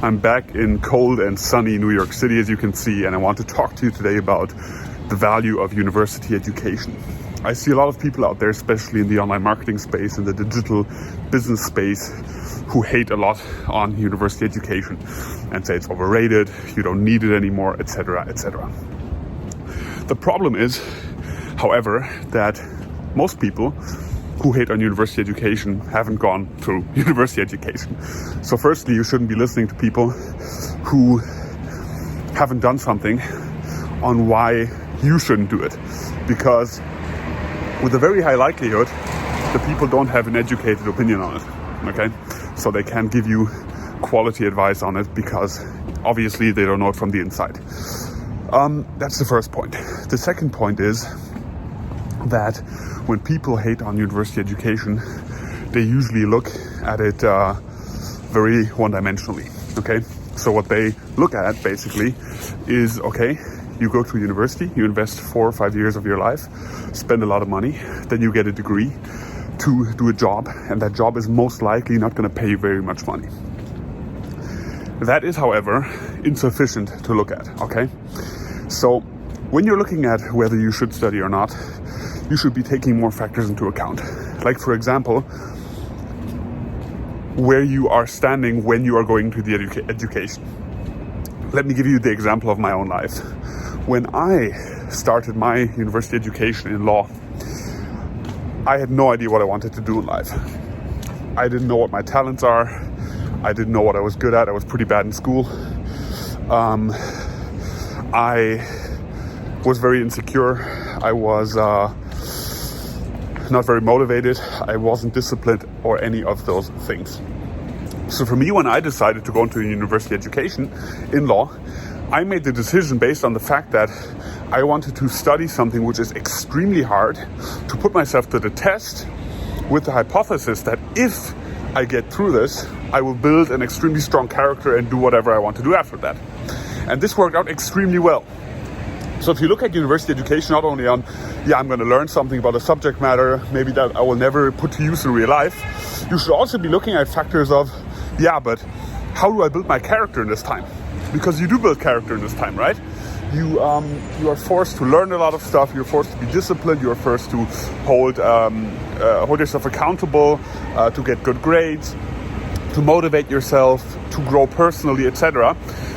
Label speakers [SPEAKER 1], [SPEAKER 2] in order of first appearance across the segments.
[SPEAKER 1] I'm back in cold and sunny New York City, as you can see, and I want to talk to you today about the value of university education. I see a lot of people out there, especially in the online marketing space and the digital business space, who hate a lot on university education and say it's overrated, you don't need it anymore, etc., etc. The problem is, however, that most people who hate on university education haven't gone through university education. So firstly, you shouldn't be listening to people who haven't done something on why you shouldn't do it. Because with a very high likelihood, the people don't have an educated opinion on it, okay? So they can't give you quality advice on it because obviously they don't know it from the inside. That's the first point. The second point is that when people hate on university education, they usually look at it very one-dimensionally, okay? So what they look at basically is, okay, you go to university, you invest 4 or 5 years of your life, spend a lot of money, then you get a degree to do a job, and that job is most likely not going to pay you very much money. That is, however, insufficient to look at, okay? So when you're looking at whether you should study or not, you should be taking more factors into account. Like, for example, where you are standing when you are going to the education. Let me give you the example of my own life. When I started my university education in law, I had no idea what I wanted to do in life. I didn't know what my talents are. I didn't know what I was good at. I was pretty bad in school. I was very insecure. I was not very motivated. I wasn't disciplined or any of those things. So for me, when I decided to go into a university education in law, I made the decision based on the fact that I wanted to study something which is extremely hard, to put myself to the test with the hypothesis that if I get through this, I will build an extremely strong character and do whatever I want to do after that. And this worked out extremely well. So if you look at university education, not only on, I'm going to learn something about a subject matter, maybe that I will never put to use in real life, you should also be looking at factors of, but how do I build my character in this time? Because you do build character in this time, right? You are forced to learn a lot of stuff. You're forced to be disciplined. You're forced to hold yourself accountable, to get good grades, to motivate yourself, to grow personally, etc.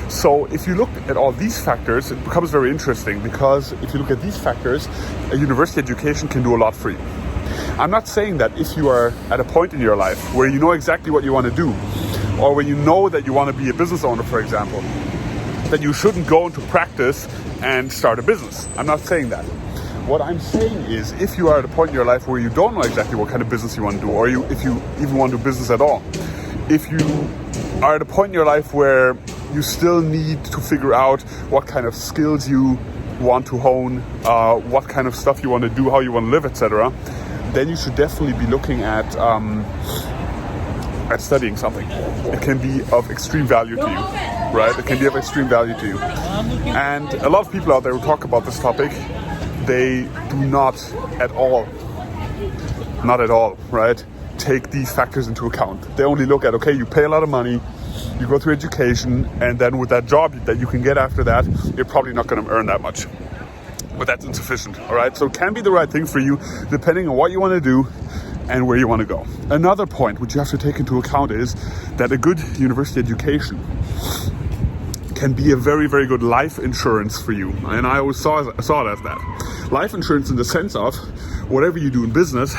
[SPEAKER 1] So if you look at all these factors, it becomes very interesting, because if you look at these factors, a university education can do a lot for you. I'm not saying that if you are at a point in your life where you know exactly what you want to do, or when you know that you want to be a business owner, for example, that you shouldn't go into practice and start a business. I'm not saying that. What I'm saying is, if you are at a point in your life where you don't know exactly what kind of business you want to do, or if you even want to do business at all, if you are at a point in your life where you still need to figure out what kind of skills you want to hone, what kind of stuff you want to do, how you want to live, etc., then you should definitely be looking at studying something. It can be of extreme value to you, right? It can be of extreme value to you. And a lot of people out there who talk about this topic, they do not at all, right, take these factors into account. They only look at, okay, you pay a lot of money, you go through education, and then with that job that you can get after that, you're probably not going to earn that much. But that's insufficient, all right? So it can be the right thing for you, depending on what you want to do and where you want to go. Another point which you have to take into account is that a good university education can be a very, very good life insurance for you. And I always saw it as that. Life insurance in the sense of, whatever you do in business,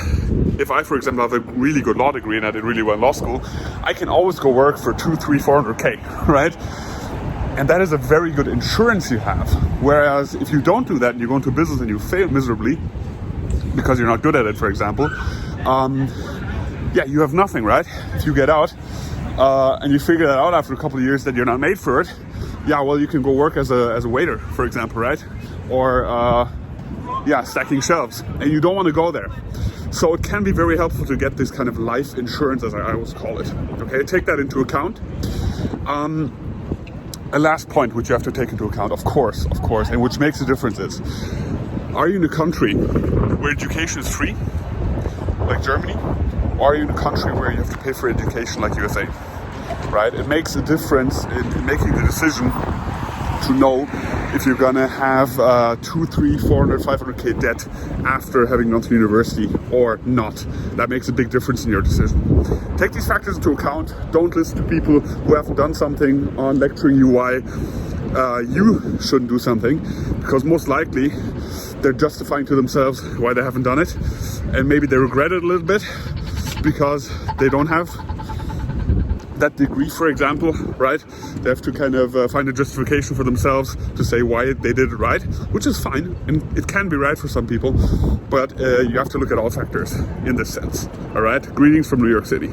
[SPEAKER 1] if I, for example, have a really good law degree and I did really well in law school, I can always go work for 200, 300, 400K, right? And that is a very good insurance you have. Whereas if you don't do that and you go into business and you fail miserably because you're not good at it, for example, you have nothing, right? If you get out and you figure that out after a couple of years that you're not made for it, you can go work as a waiter, for example, right? Or stacking shelves, and you don't want to go there. So it can be very helpful to get this kind of life insurance, as I always call it. Okay, take that into account. A last point which you have to take into account, of course, and which makes a difference is, are you in a country where education is free, like Germany, or are you in a country where you have to pay for education, like USA? right? It makes a difference in making the decision to know if you're gonna have 2, 3, 400, 500k debt after having gone to university or not. That makes a big difference in your decision. Take these factors into account. Don't listen to people who haven't done something on lecturing you why you shouldn't do something, because most likely they're justifying to themselves why they haven't done it, and maybe they regret it a little bit because they don't have that degree, for example, right? They have to kind of find a justification for themselves to say why they did it right, which is fine, and it can be right for some people, but you have to look at all factors in this sense. All right, greetings from New York City.